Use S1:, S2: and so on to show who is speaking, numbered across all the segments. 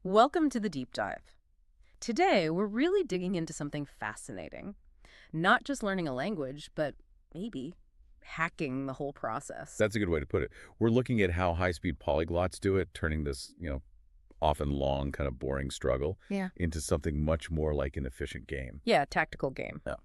S1: Welcome to the deep dive. Today, we're really digging into something fascinating. Not just learning a language, but maybe hacking the whole process.
S2: That's a good way to put it. We're looking at how high-speed polyglots do it, turning this, often long, kind of boring struggle
S1: Yeah.
S2: into something much more like an efficient game.
S1: Yeah, tactical game.
S2: Yeah.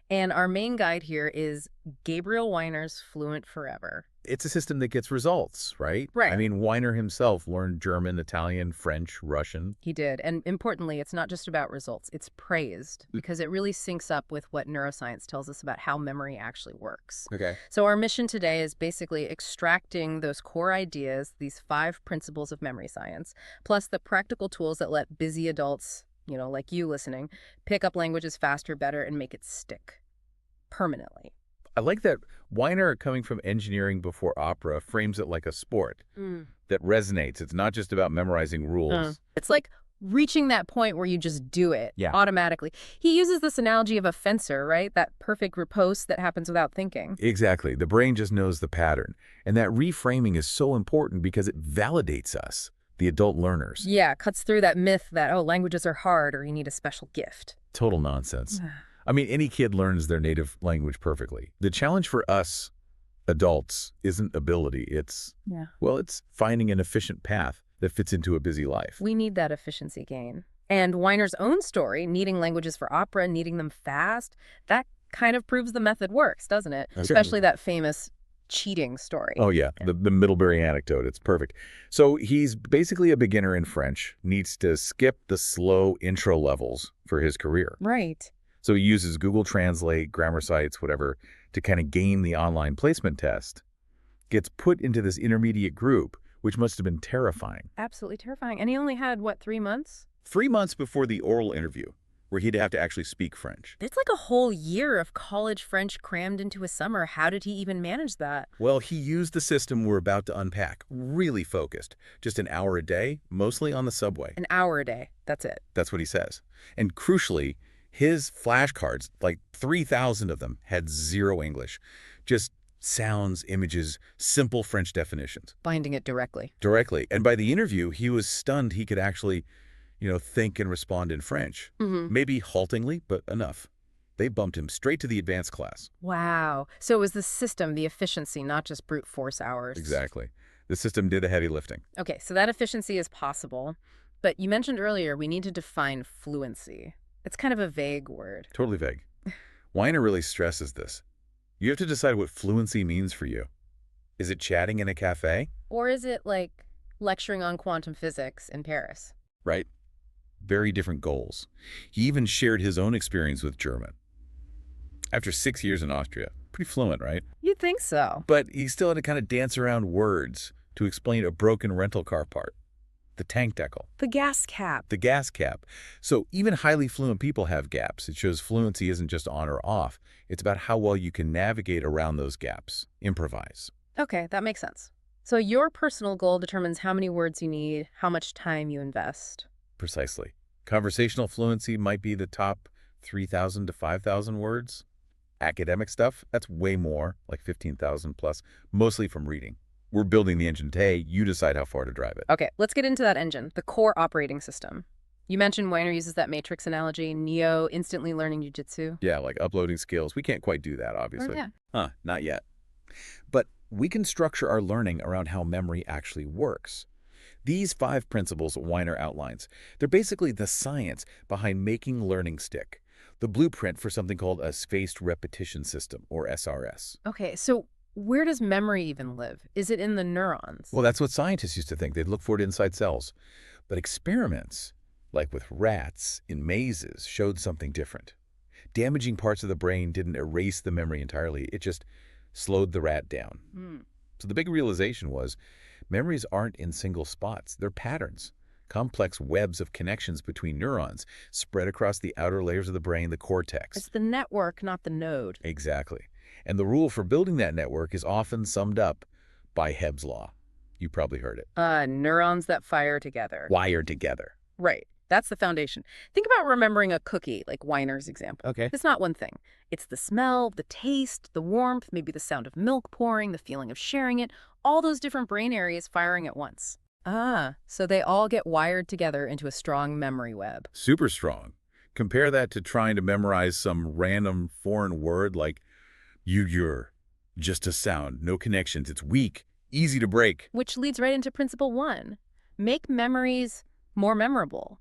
S1: And our main guide here is Gabriel Weiner's Fluent Forever.
S2: It's a system that gets results, right?
S1: Right.
S2: I mean, Weiner himself learned German, Italian, French, Russian.
S1: He did. And importantly, it's not just about results. It's praised because it really syncs up with what neuroscience tells us about how memory actually works.
S2: Okay.
S1: So our mission today is basically extracting those core ideas, these 5 principles of memory science, plus the practical tools that let busy adults, like you listening, pick up languages faster, better, and make it stick permanently.
S2: I like that Weiner, coming from engineering before opera, frames it like a sport that resonates. It's not just about memorizing rules.
S1: It's like reaching that point where you just do it
S2: Yeah.
S1: automatically. He uses this analogy of a fencer, right? That perfect riposte that happens without thinking.
S2: Exactly. The brain just knows the pattern. And that reframing is so important because it validates us, the adult learners.
S1: Yeah, cuts through that myth that, oh, languages are hard or you need a special gift.
S2: Total nonsense. I mean, any kid learns their native language perfectly. The challenge for us adults isn't ability. It's finding an efficient path that fits into a busy life.
S1: We need that efficiency gain. And Weiner's own story, needing languages for opera, needing them fast, that kind of proves the method works, doesn't it?
S2: Okay.
S1: Especially that famous cheating story.
S2: Oh, yeah. The Middlebury anecdote. It's perfect. So he's basically a beginner in French, needs to skip the slow intro levels for his career.
S1: Right.
S2: So he uses Google Translate, grammar sites, whatever, to kind of game the online placement test. Gets put into this intermediate group, which must have been terrifying.
S1: Absolutely terrifying. And he only had, 3 months?
S2: 3 months before the oral interview, where he'd have to actually speak French.
S1: It's like a whole year of college French crammed into a summer. How did he even manage that?
S2: Well, he used the system we're about to unpack, really focused. Just an hour a day, mostly on the subway.
S1: An hour a day. That's it.
S2: That's what he says. And crucially, his flashcards, like 3,000 of them, had zero English. Just sounds, images, simple French definitions.
S1: Finding it directly.
S2: Directly. And by the interview, he was stunned he could actually, think and respond in French. Maybe haltingly, but enough. They bumped him straight to the advanced class.
S1: Wow. So it was the system, the efficiency, not just brute force hours.
S2: Exactly. The system did the heavy lifting.
S1: Okay, so that efficiency is possible. But you mentioned earlier we need to define fluency. It's kind of a vague word.
S2: Totally vague. Weiner really stresses this. You have to decide what fluency means for you. Is it chatting in a cafe?
S1: Or is it like lecturing on quantum physics in Paris?
S2: Right. Very different goals. He even shared his own experience with German. After 6 years in Austria, pretty fluent, right?
S1: You'd think so.
S2: But he still had to kind of dance around words to explain a broken rental car part. The tank decal.
S1: The gas cap.
S2: The gas cap. So even highly fluent people have gaps. It shows fluency isn't just on or off. It's about how well you can navigate around those gaps. Improvise.
S1: Okay, that makes sense. So your personal goal determines how many words you need, how much time you invest.
S2: Precisely. Conversational fluency might be the top 3,000 to 5,000 words. Academic stuff, that's way more, like 15,000 plus, mostly from reading. We're building the engine today. You decide how far to drive it.
S1: Okay, let's get into that engine, the core operating system. You mentioned Weiner uses that matrix analogy, Neo instantly learning jujitsu.
S2: Yeah, like uploading skills. We can't quite do that, obviously.
S1: Yeah.
S2: Not yet. But we can structure our learning around how memory actually works. These 5 principles Weiner outlines, they're basically the science behind making learning stick, the blueprint for something called a spaced repetition system, or SRS.
S1: Okay, so where does memory even live? Is it in the neurons?
S2: Well, that's what scientists used to think. They'd look for it inside cells. But experiments, like with rats in mazes, showed something different. Damaging parts of the brain didn't erase the memory entirely. It just slowed the rat down. So the big realization was memories aren't in single spots. They're patterns, complex webs of connections between neurons spread across the outer layers of the brain, the cortex.
S1: It's the network, not the node.
S2: Exactly. And the rule for building that network is often summed up by Hebb's law. You probably heard it.
S1: Neurons that fire together.
S2: Wired together.
S1: Right. That's the foundation. Think about remembering a cookie, like Weiner's example.
S2: Okay.
S1: It's not one thing. It's the smell, the taste, the warmth, maybe the sound of milk pouring, the feeling of sharing it, all those different brain areas firing at once. Ah, so they all get wired together into a strong memory web.
S2: Super strong. Compare that to trying to memorize some random foreign word like you're. Just a sound, no connections. It's weak, easy to break.
S1: Which leads right into principle one. Make memories more memorable.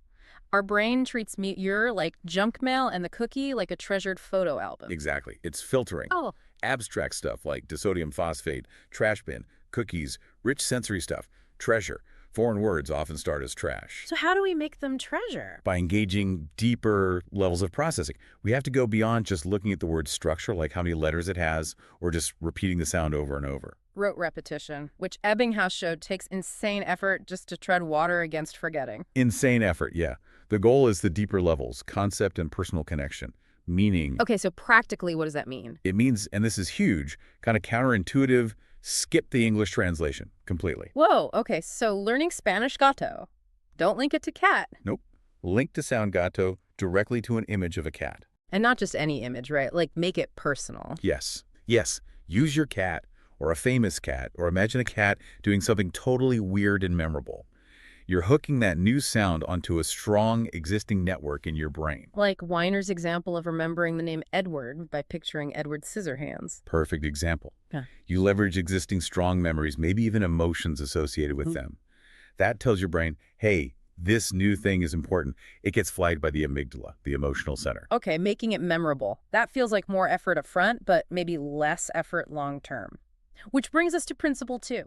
S1: Our brain treats you're like junk mail and the cookie like a treasured photo album.
S2: Exactly. It's filtering.
S1: Oh,
S2: Abstract stuff like disodium phosphate, trash bin, cookies, rich sensory stuff, treasure. Foreign words often start as trash.
S1: so how do we make them treasure?
S2: By engaging deeper levels of processing, we have to go beyond just looking at the word's structure, like how many letters it has, or just repeating the sound over and over.
S1: Rote repetition, which Ebbinghaus showed takes insane effort just to tread water against forgetting.
S2: Insane effort, yeah. The goal is the deeper levels, concept and personal connection. Meaning,
S1: Okay, so practically, what does that mean?
S2: it means, and this is huge, kind of counterintuitive, skip the English translation completely.
S1: Whoa, okay, so learning Spanish gato. Don't link it to cat.
S2: Nope. Link to sound gato directly to an image of a cat.
S1: And not just any image, right? Like, make it personal.
S2: Yes. Yes. Use your cat, or a famous cat, or imagine a cat doing something totally weird and memorable. You're hooking that new sound onto a strong existing network in your brain.
S1: Like Weiner's example of remembering the name Edward by picturing Edward Scissorhands.
S2: Perfect example.
S1: Yeah.
S2: You leverage existing strong memories, maybe even emotions associated with them. That tells your brain, hey, this new thing is important. It gets flagged by the amygdala, the emotional center.
S1: Okay, making it memorable. That feels like more effort up front, but maybe less effort long term. Which brings us to principle two.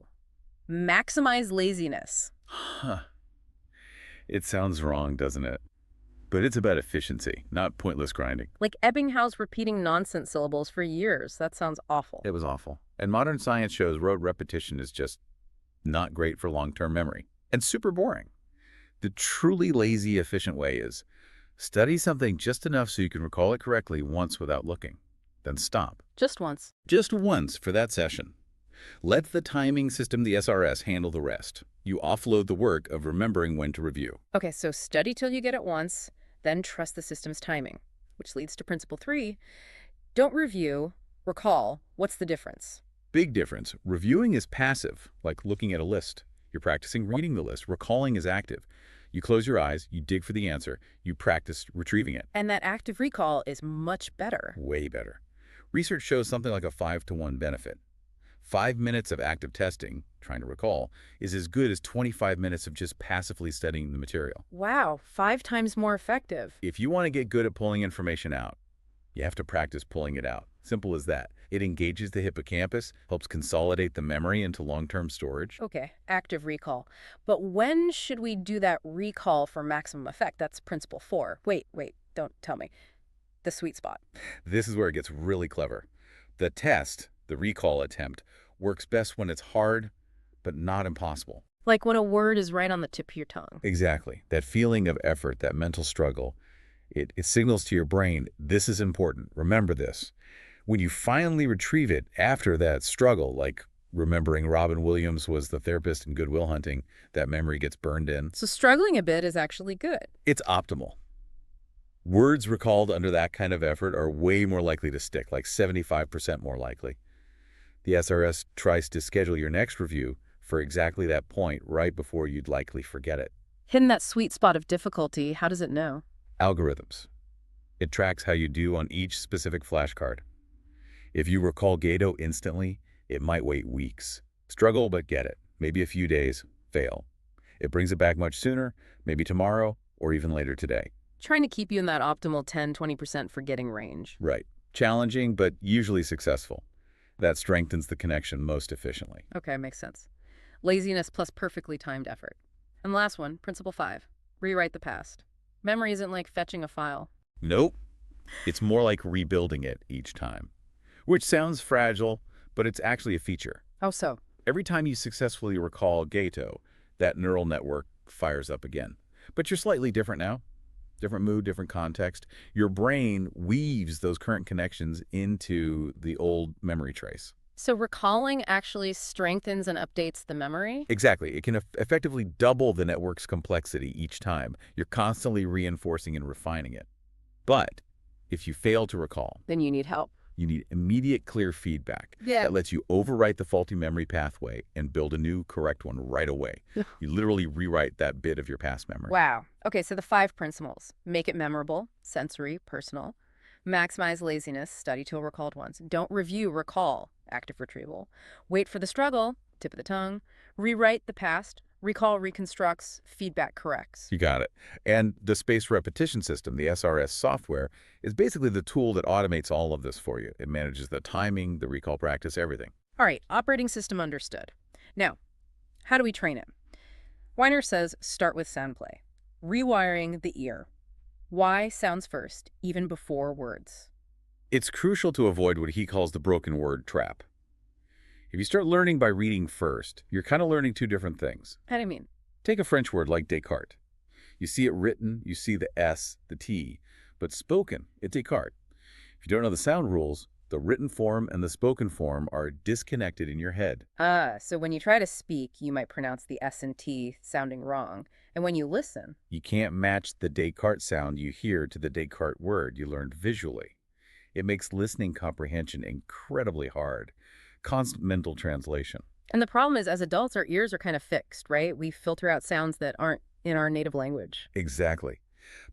S1: Maximize laziness.
S2: Huh. It sounds wrong, doesn't it? But it's about efficiency, not pointless grinding.
S1: Like Ebbinghaus repeating nonsense syllables for years. That sounds awful.
S2: It was awful. And modern science shows rote repetition is just not great for long-term memory. And super boring. The truly lazy, efficient way is study something just enough so you can recall it correctly once without looking. Then stop.
S1: Just once.
S2: Just once for that session. Let the timing system, the SRS, handle the rest. You offload the work of remembering when to review.
S1: Okay, so study till you get it once, then trust the system's timing. Which leads to principle three. Don't review, recall. What's the difference?
S2: Big difference. Reviewing is passive, like looking at a list. You're practicing reading the list. Recalling is active. You close your eyes, you dig for the answer, you practice retrieving it.
S1: And that active recall is much better.
S2: Way better. Research shows something like a 5-to-1 benefit. 5 minutes of active testing, trying to recall, is as good as 25 minutes of just passively studying the material.
S1: Wow, 5 times more effective.
S2: If you want to get good at pulling information out, you have to practice pulling it out. Simple as that. It engages the hippocampus, helps consolidate the memory into long-term storage.
S1: Okay, active recall. But when should we do that recall for maximum effect? That's principle 4. Wait, don't tell me. The sweet spot.
S2: This is where it gets really clever. The test, the recall attempt, works best when it's hard, but not impossible.
S1: Like when a word is right on the tip of your tongue.
S2: Exactly. That feeling of effort, that mental struggle, it signals to your brain, this is important. Remember this. When you finally retrieve it after that struggle, like remembering Robin Williams was the therapist in Good Will Hunting, that memory gets burned in.
S1: So struggling a bit is actually good.
S2: It's optimal. Words recalled under that kind of effort are way more likely to stick, like 75% more likely. The SRS tries to schedule your next review for exactly that point right before you'd likely forget it.
S1: Hitting that sweet spot of difficulty, how does it know?
S2: Algorithms. It tracks how you do on each specific flashcard. If you recall Gato instantly, it might wait weeks. Struggle, but get it. Maybe a few days. Fail. It brings it back much sooner, maybe tomorrow, or even later today.
S1: Trying to keep you in that optimal 10-20% forgetting range.
S2: Right. Challenging, but usually successful. That strengthens the connection most efficiently.
S1: Okay, makes sense. Laziness plus perfectly timed effort. And the last one, principle 5. Rewrite the past. Memory isn't like fetching a file.
S2: Nope. It's more like rebuilding it each time. Which sounds fragile, but it's actually a feature.
S1: How so?
S2: Every time you successfully recall Gato, that neural network fires up again. But you're slightly different now. Different mood, different context. Your brain weaves those current connections into the old memory trace.
S1: So recalling actually strengthens and updates the memory?
S2: Exactly. It can effectively double the network's complexity each time. You're constantly reinforcing and refining it. But if you fail to recall,
S1: Then you need help.
S2: You need immediate, clear feedback
S1: Yeah.
S2: that lets you overwrite the faulty memory pathway and build a new, correct one right away. You literally rewrite that bit of your past memory.
S1: Wow. Okay, so the 5 principles. Make it memorable, sensory, personal. Maximize laziness, study till recalled once. Don't review, recall, active retrieval. Wait for the struggle, tip of the tongue. Rewrite the past, recall reconstructs, feedback corrects.
S2: You got it. And the spaced repetition system, the SRS software, is basically the tool that automates all of this for you. It manages the timing, the recall practice, everything.
S1: All right, operating system understood. Now, how do we train it? Weiner says start with sound play. Rewiring the ear. Why sounds first, even before words.
S2: It's crucial to avoid what he calls the broken word trap. If you start learning by reading first, you're kind of learning two different things.
S1: How do you mean?
S2: Take a French word like Descartes. You see it written, you see the S, the T, but spoken, it's Descartes. If you don't know the sound rules, the written form and the spoken form are disconnected in your head.
S1: So when you try to speak, you might pronounce the S and T sounding wrong. And when you listen,
S2: You can't match the Descartes sound you hear to the Descartes word you learned visually. It makes listening comprehension incredibly hard. Constant mental translation.
S1: and the problem is, as adults, our ears are kind of fixed, right? We filter out sounds that aren't in our native language.
S2: Exactly.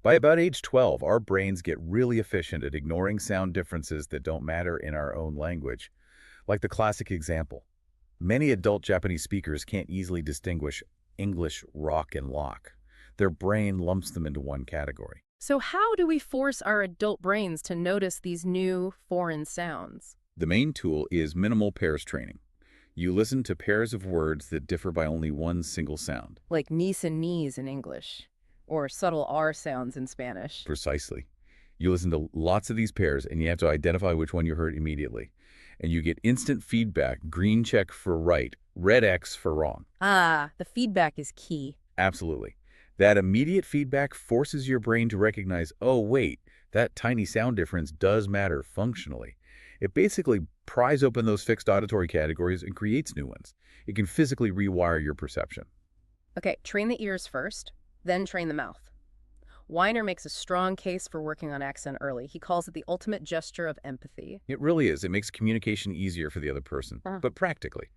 S2: By about age 12, our brains get really efficient at ignoring sound differences that don't matter in our own language. Like the classic example. Many adult Japanese speakers can't easily distinguish English rock and lock. Their brain lumps them into one category.
S1: So how do we force our adult brains to notice these new foreign sounds?
S2: The main tool is minimal pairs training. You listen to pairs of words that differ by only one single sound.
S1: Like niece and knees in English, or subtle R sounds in Spanish.
S2: Precisely. You listen to lots of these pairs, and you have to identify which one you heard immediately. And you get instant feedback, green check for right, red X for wrong.
S1: Ah, the feedback is key.
S2: Absolutely. That immediate feedback forces your brain to recognize, oh, wait, that tiny sound difference does matter functionally. It basically pries open those fixed auditory categories and creates new ones. It can physically rewire your perception.
S1: Okay, train the ears first, then train the mouth. Weiner makes a strong case for working on accent early. He calls it the ultimate gesture of empathy.
S2: It really is. It makes communication easier for the other person,
S1: Uh.
S2: but practically.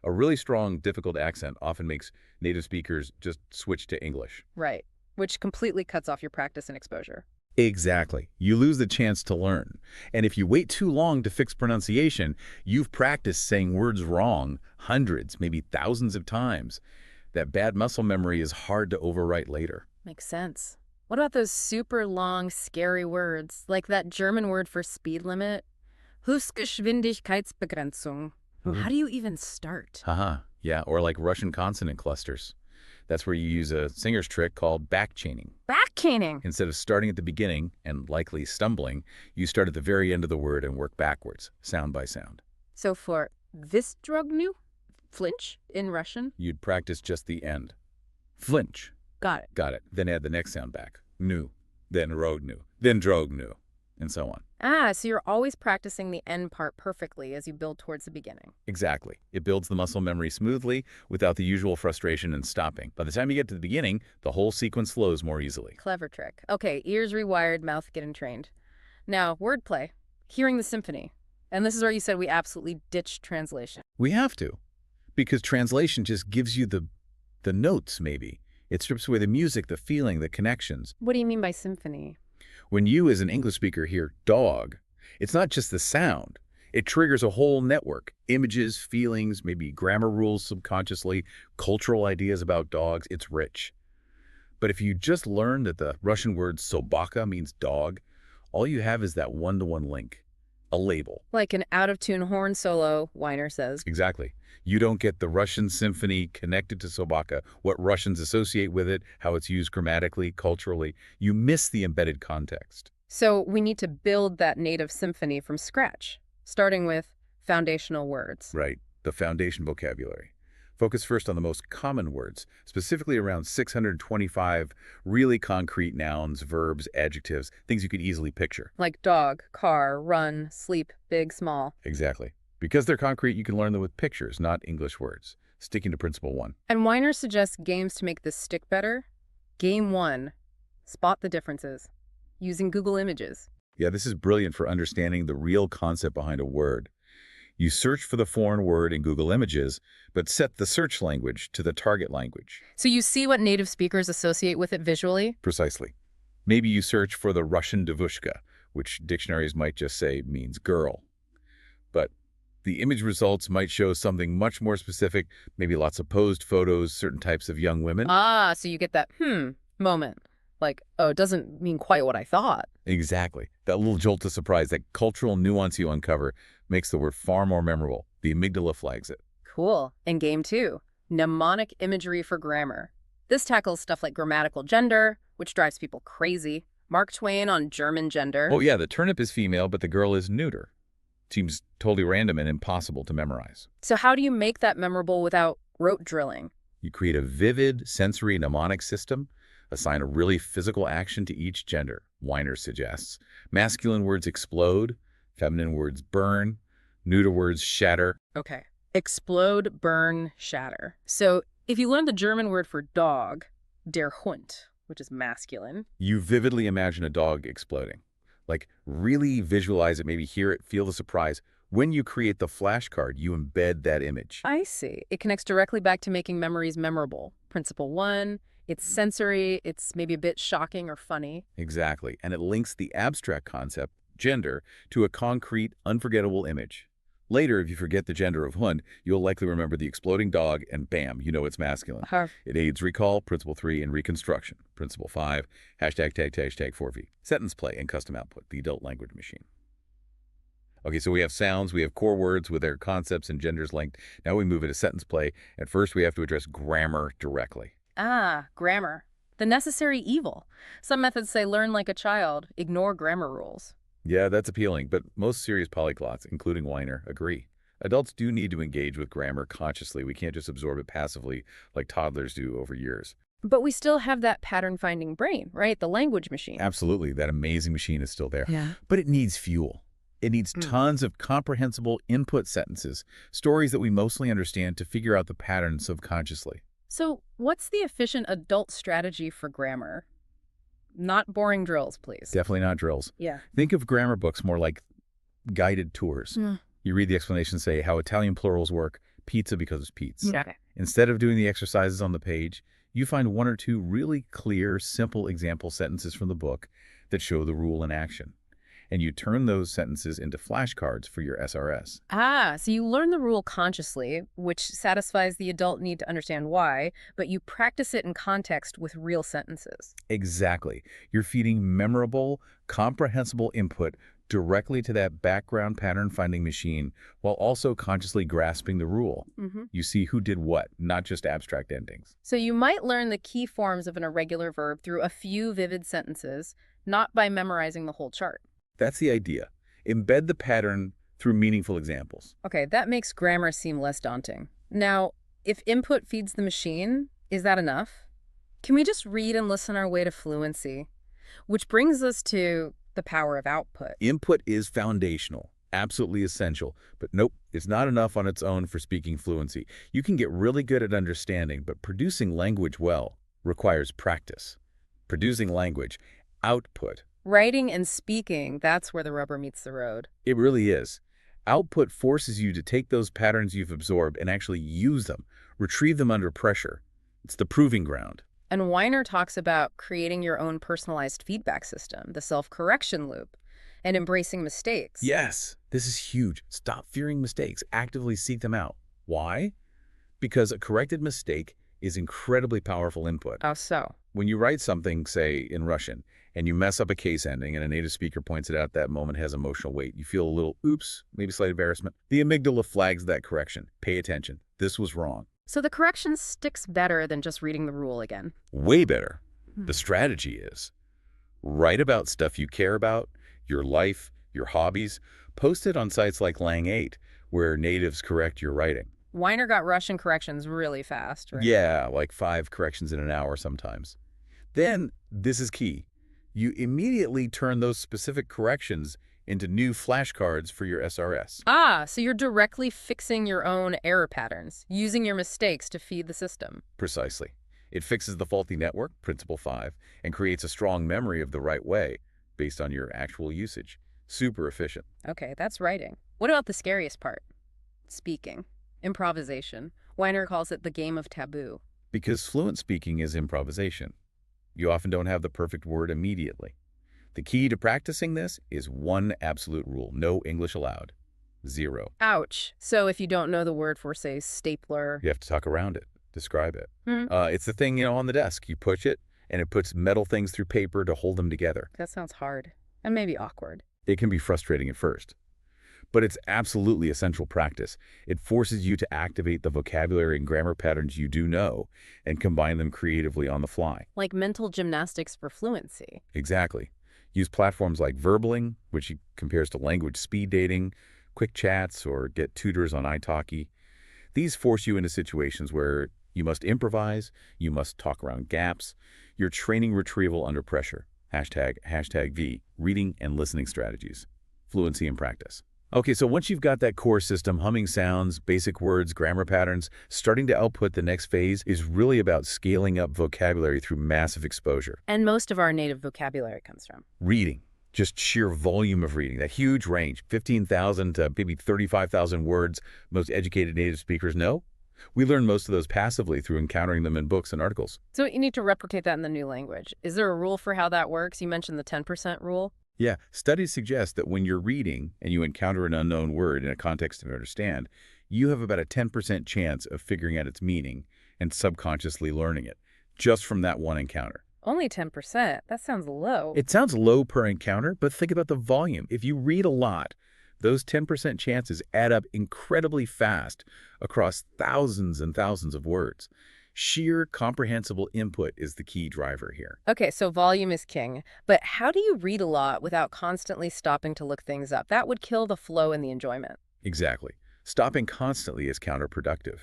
S2: A really strong, difficult accent often makes native speakers just switch to English.
S1: Right, which completely cuts off your practice and exposure.
S2: Exactly. You lose the chance to learn. And if you wait too long to fix pronunciation, you've practiced saying words wrong hundreds, maybe thousands of times. That bad muscle memory is hard to overwrite later.
S1: Makes sense. What about those super long, scary words, like that German word for speed limit? Höchstgeschwindigkeitsbegrenzung. How do you even start?
S2: Haha, yeah, or like Russian consonant clusters. That's where you use a singer's trick called backchaining.
S1: Backcaning.
S2: Instead of starting at the beginning and likely stumbling, you start at the very end of the word and work backwards, sound by sound.
S1: So for Visdrognu, flinch in Russian?
S2: You'd practice just the end. Flinch.
S1: Got it.
S2: Got it. Then add the next sound back. Nu. Then rognu. Then drognu. And so on.
S1: So you're always practicing the end part perfectly as you build towards the beginning.
S2: Exactly. It builds the muscle memory smoothly without the usual frustration and stopping. By the time you get to the beginning, the whole sequence flows more easily.
S1: Clever trick. Okay, ears rewired, mouth getting trained. Now, wordplay. Hearing the symphony. And this is where you said we absolutely ditched translation.
S2: We have to. Because translation just gives you the notes, maybe. It strips away the music, the feeling, the connections.
S1: What do you mean by symphony?
S2: When you, as an English speaker, hear dog, it's not just the sound. It triggers a whole network. Images, feelings, maybe grammar rules subconsciously, cultural ideas about dogs. It's rich. But if you just learn that the Russian word sobaka means dog, all you have is that one-to-one link, a label.
S1: Like an out-of-tune horn solo, Weiner says.
S2: Exactly. You don't get the Russian symphony connected to sobaka, what Russians associate with it, how it's used grammatically, culturally. You miss the embedded context.
S1: So we need to build that native symphony from scratch, starting with foundational words.
S2: Right. The foundation vocabulary. Focus first on the most common words, specifically around 625 really concrete nouns, verbs, adjectives, things you could easily picture.
S1: Like dog, car, run, sleep, big, small.
S2: Exactly. Because they're concrete, you can learn them with pictures, not English words. Sticking to principle 1.
S1: And Weiner suggests games to make this stick better. Game 1, spot the differences, using Google Images.
S2: Yeah, this is brilliant for understanding the real concept behind a word. You search for the foreign word in Google Images, but set the search language to the target language.
S1: So you see what native speakers associate with it visually?
S2: Precisely. Maybe you search for the Russian devushka, which dictionaries might just say means girl. But the image results might show something much more specific, maybe lots of posed photos, certain types of young women.
S1: Ah, so you get that moment. Like, oh, it doesn't mean quite what I thought.
S2: Exactly. That little jolt of surprise, that cultural nuance you uncover, makes the word far more memorable. The amygdala flags it.
S1: Cool. And game 2, mnemonic imagery for grammar. This tackles stuff like grammatical gender, which drives people crazy. Mark Twain on German gender.
S2: Oh yeah, the turnip is female, but the girl is neuter. Seems totally random and impossible to memorize.
S1: So how do you make that memorable without rote drilling?
S2: You create a vivid sensory mnemonic system, assign a really physical action to each gender, Weiner suggests. Masculine words explode, feminine words burn, neuter words shatter.
S1: Okay. Explode, burn, shatter. So if you learn the German word for dog, der Hund, which is masculine.
S2: You vividly imagine a dog exploding. Like, really visualize it, maybe hear it, feel the surprise. When you create the flashcard, you embed that image.
S1: I see. It connects directly back to making memories memorable. Principle 1, it's sensory, it's maybe a bit shocking or funny.
S2: Exactly. And it links the abstract concept, gender, to a concrete, unforgettable image. Later, if you forget the gender of Hund, you'll likely remember the exploding dog, and bam, you know it's masculine. It aids recall, principle 3, and reconstruction. Principle 5, hashtag 4V. Sentence play and custom output, the adult language machine. Okay, so we have sounds, we have core words with their concepts and genders linked. Now we move into sentence play. At first, we have to address grammar directly.
S1: Ah, grammar. The necessary evil. Some methods say learn like a child, ignore grammar rules.
S2: Yeah, that's appealing, but most serious polyglots, including Weiner, agree. Adults do need to engage with grammar consciously. We can't just absorb it passively like toddlers do over years.
S1: But we still have that pattern-finding brain, right? The language machine.
S2: Absolutely, that amazing machine is still there.
S1: Yeah.
S2: But it needs fuel. It needs tons of comprehensible input sentences, stories that we mostly understand to figure out the pattern subconsciously.
S1: So what's the efficient adult strategy for grammar? Not boring drills, please.
S2: Definitely not drills.
S1: Yeah.
S2: Think of grammar books more like guided tours. You read the explanation, say how Italian plurals work, pizza because it's Pete's.
S1: Okay.
S2: Instead of doing the exercises on the page, you find 1 or 2 really clear, simple example sentences from the book that show the rule in action. And you turn those sentences into flashcards for your SRS.
S1: Ah, so you learn the rule consciously, which satisfies the adult need to understand why, but you practice it in context with real sentences.
S2: Exactly. You're feeding memorable, comprehensible input directly to that background pattern-finding machine while also consciously grasping the rule. You see who did what, not just abstract endings.
S1: So you might learn the key forms of an irregular verb through a few vivid sentences, not by memorizing the whole chart.
S2: That's the idea. Embed the pattern through meaningful examples.
S1: Okay, that makes grammar seem less daunting. Now, if input feeds the machine, is that enough? Can we just read and listen our way to fluency? Which brings us to the power of output.
S2: Input is foundational, absolutely essential, but nope, it's not enough on its own for speaking fluency. You can get really good at understanding, but producing language well requires practice. Producing language, output.
S1: Writing and speaking, that's where the rubber meets the road.
S2: It really is. Output forces you to take those patterns you've absorbed and actually use them, retrieve them under pressure. It's the proving ground.
S1: And Weiner talks about creating your own personalized feedback system, the self-correction loop, and embracing mistakes.
S2: Yes, this is huge. Stop fearing mistakes. Actively seek them out. Why? Because a corrected mistake is incredibly powerful input.
S1: How so?
S2: When you write something, say, in Russian, and you mess up a case ending and a native speaker points it out, that moment has emotional weight. You feel a little oops, maybe slight embarrassment. The amygdala flags that correction. Pay attention. This was wrong.
S1: So the correction sticks better than just reading the rule again.
S2: Way better. The strategy is write about stuff you care about, your life, your hobbies. Post it on sites like Lang8, where natives correct your writing.
S1: Weiner got Russian corrections really fast, right?
S2: Yeah, like 5 corrections in an hour sometimes. Then, this is key. You immediately turn those specific corrections into new flashcards for your SRS.
S1: Ah, so you're directly fixing your own error patterns, using your mistakes to feed the system.
S2: Precisely. It fixes the faulty network, principle 5, and creates a strong memory of the right way. based on your actual usage. Super efficient.
S1: Okay, that's writing. What about the scariest part? Speaking. Improvisation. Weiner calls it the game of taboo.
S2: Because fluent speaking is improvisation. You often don't have the perfect word immediately. The key to practicing this is one absolute rule: no English allowed. Zero.
S1: Ouch. So if you don't know the word for, say, stapler.
S2: You have to talk around it, describe it.
S1: Hmm.
S2: It's the thing, on the desk. You push it, and it puts metal things through paper to hold them together.
S1: That sounds hard. And maybe awkward.
S2: It can be frustrating at first, but it's absolutely essential practice. It forces you to activate the vocabulary and grammar patterns you do know and combine them creatively on the fly.
S1: Like mental gymnastics for fluency.
S2: Exactly. Use platforms like Verbaling, which compares to language speed dating, quick chats, or get tutors on italki. These force you into situations where you must improvise, you must talk around gaps. You're training retrieval under pressure. Hashtag V, reading and listening strategies. Fluency in practice. Okay, so once you've got that core system, humming sounds, basic words, grammar patterns, starting to output the next phase is really about scaling up vocabulary through massive exposure.
S1: And most of our native vocabulary comes from.
S2: Reading. Just sheer volume of reading, that huge range, 15,000 to maybe 35,000 words most educated native speakers know. We learn most of those passively through encountering them in books and articles.
S1: So you need to replicate that in the new language. Is there a rule for how that works? You mentioned the 10% rule.
S2: Yeah, studies suggest that when you're reading and you encounter an unknown word in a context to understand, you have about a 10% chance of figuring out its meaning and subconsciously learning it, just from that one encounter.
S1: Only 10%? That sounds low.
S2: It sounds low per encounter, but think about the volume. If you read a lot, those 10% chances add up incredibly fast across thousands and thousands of words. Sheer comprehensible input is the key driver here.
S1: Okay, so volume is king. But how do you read a lot without constantly stopping to look things up? That would kill the flow and the enjoyment.
S2: Exactly. Stopping constantly is counterproductive.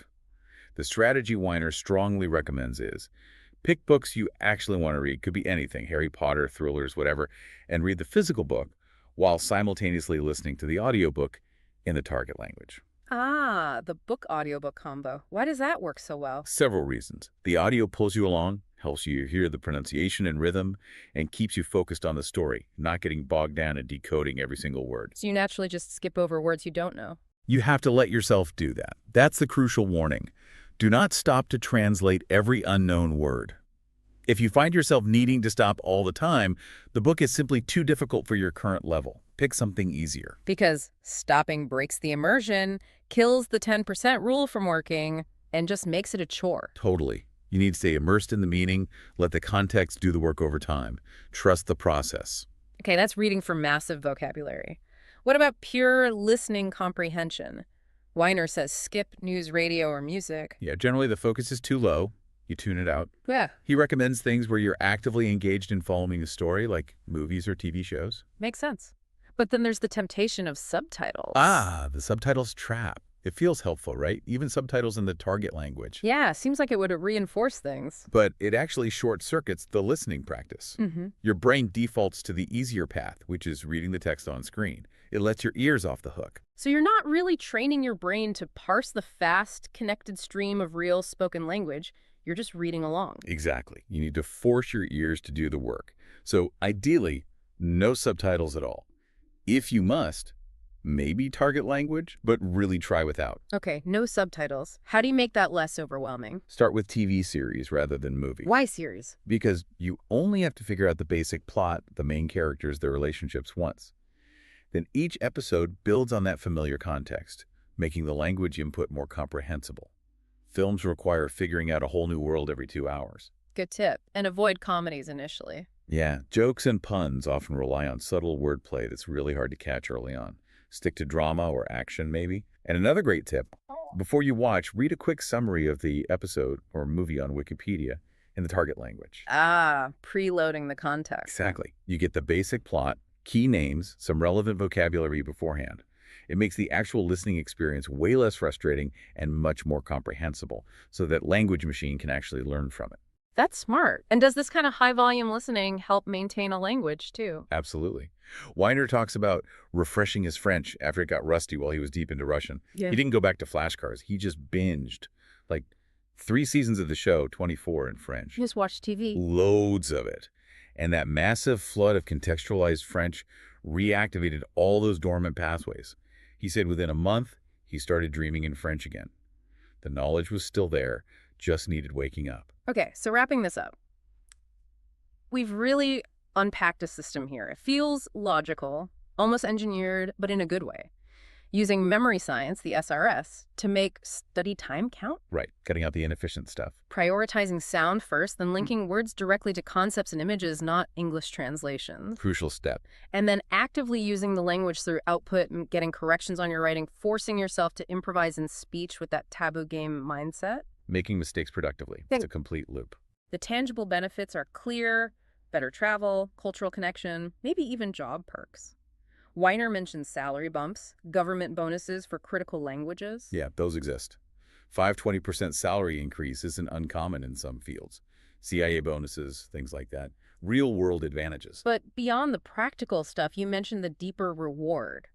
S2: The strategy Weiner strongly recommends is pick books you actually want to read. Could be anything, Harry Potter, thrillers, whatever, and read the physical book while simultaneously listening to the audiobook in the target language.
S1: Ah, the book audiobook combo. Why does that work so well?
S2: Several reasons. The audio pulls you along, helps you hear the pronunciation and rhythm, and keeps you focused on the story, not getting bogged down in decoding every single word.
S1: So you naturally just skip over words you don't know.
S2: You have to let yourself do that. That's the crucial warning. Do not stop to translate every unknown word. If you find yourself needing to stop all the time, the book is simply too difficult for your current level. Pick something easier.
S1: Because stopping breaks the immersion, kills the 10% rule from working, and just makes it a chore.
S2: Totally. You need to stay immersed in the meaning, let the context do the work over time. Trust the process.
S1: Okay, that's reading for massive vocabulary. What about pure listening comprehension? Weiner says skip news, radio, or music.
S2: Yeah, generally the focus is too low. You tune it out.
S1: Yeah.
S2: He recommends things where you're actively engaged in following a story, like movies or TV shows.
S1: Makes sense. But then there's the temptation of subtitles.
S2: Ah, the subtitles trap. It feels helpful, right? Even subtitles in the target language.
S1: Yeah, seems like it would reinforce things.
S2: But it actually short-circuits the listening practice. Your brain defaults to the easier path, which is reading the text on screen. It lets your ears off the hook.
S1: So you're not really training your brain to parse the fast, connected stream of real spoken language. You're just reading along.
S2: Exactly. You need to force your ears to do the work. So ideally, no subtitles at all. If you must, maybe target language, but really try without.
S1: Okay, no subtitles. How do you make that less overwhelming?
S2: Start with TV series rather than movie.
S1: Why series?
S2: Because you only have to figure out the basic plot, the main characters, their relationships once. Then each episode builds on that familiar context, making the language input more comprehensible. Films require figuring out a whole new world every 2 hours.
S1: Good tip. And avoid comedies initially.
S2: Yeah, jokes and puns often rely on subtle wordplay that's really hard to catch early on. Stick to drama or action, maybe. And another great tip, before you watch, read a quick summary of the episode or movie on Wikipedia in the target language.
S1: Ah, preloading the context.
S2: Exactly. You get the basic plot, key names, some relevant vocabulary beforehand. It makes the actual listening experience way less frustrating and much more comprehensible, so that language machine can actually learn from it.
S1: That's smart. And does this kind of high-volume listening help maintain a language, too?
S2: Absolutely. Weiner talks about refreshing his French after it got rusty while he was deep into Russian.
S1: Yeah.
S2: He didn't go back to flashcards. He just binged, like 3 seasons of the show, 24 in French.
S1: Just watch TV.
S2: Loads of it. And that massive flood of contextualized French reactivated all those dormant pathways. He said within a month, he started dreaming in French again. The knowledge was still there, just needed waking up.
S1: Okay, so wrapping this up, we've really unpacked a system here. It feels logical, almost engineered, but in a good way. Using memory science, the SRS, to make study time count,
S2: Right, cutting out the inefficient stuff.
S1: prioritizing sound first, then linking words directly to concepts and images, not English translations,
S2: Crucial step.
S1: and then actively using the language through output and getting corrections on your writing, forcing yourself to improvise in speech with that taboo game mindset.
S2: Making mistakes productively. It's a complete loop.
S1: The tangible benefits are clear: better travel, cultural connection, maybe even job perks. Weiner mentions salary bumps, government bonuses for critical languages.
S2: Yeah, those exist. 20% salary increase isn't uncommon in some fields. CIA bonuses, things like that. Real-world advantages.
S1: But beyond the practical stuff, you mentioned the deeper reward,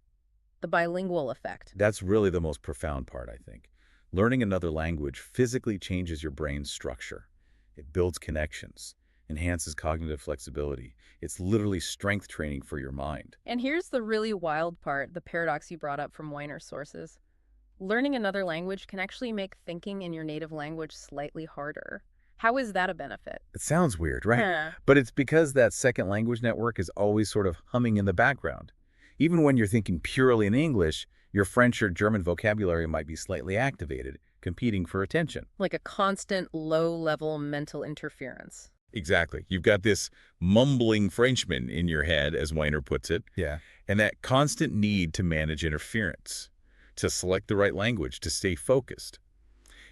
S1: the bilingual effect.
S2: That's really the most profound part, I think. Learning another language physically changes your brain's structure. It builds connections, enhances cognitive flexibility. It's literally strength training for your mind.
S1: And here's the really wild part, the paradox you brought up from Weiner's sources. Learning another language can actually make thinking in your native language slightly harder. How is that a benefit?
S2: It sounds weird, right?
S1: Huh.
S2: But it's because that second language network is always sort of humming in the background. Even when you're thinking purely in English, your French or German vocabulary might be slightly activated, competing for attention.
S1: Like a constant low-level mental interference.
S2: Exactly. You've got this mumbling Frenchman in your head, as Weiner puts it. Yeah. And that constant need to manage interference, to select the right language, to stay focused.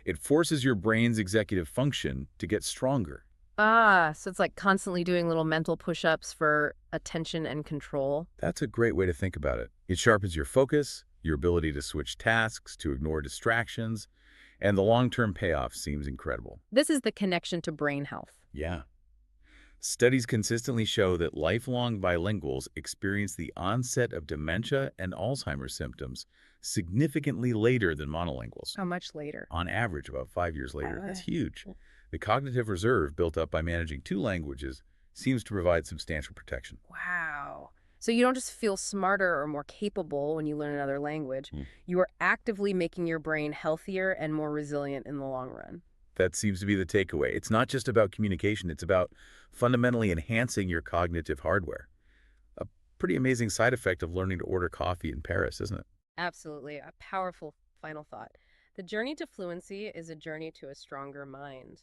S2: It forces your brain's executive function to get stronger.
S1: Ah, so it's like constantly doing little mental push-ups for attention and control.
S2: That's a great way to think about it. It sharpens your focus, your ability to switch tasks, to ignore distractions, and the long-term payoff seems incredible.
S1: This is the connection to brain health.
S2: Yeah. Studies consistently show that lifelong bilinguals experience the onset of dementia and Alzheimer's symptoms significantly later than monolinguals.
S1: How much later?
S2: On average, about 5 years later. That's
S1: Ah.
S2: huge. The cognitive reserve built up by managing two languages seems to provide substantial protection.
S1: Wow. So you don't just feel smarter or more capable when you learn another language. You are actively making your brain healthier and more resilient in the long run.
S2: That seems to be the takeaway. It's not just about communication. It's about fundamentally enhancing your cognitive hardware. A pretty amazing side effect of learning to order coffee in Paris, isn't it?
S1: Absolutely. A powerful final thought. The journey to fluency is a journey to a stronger mind.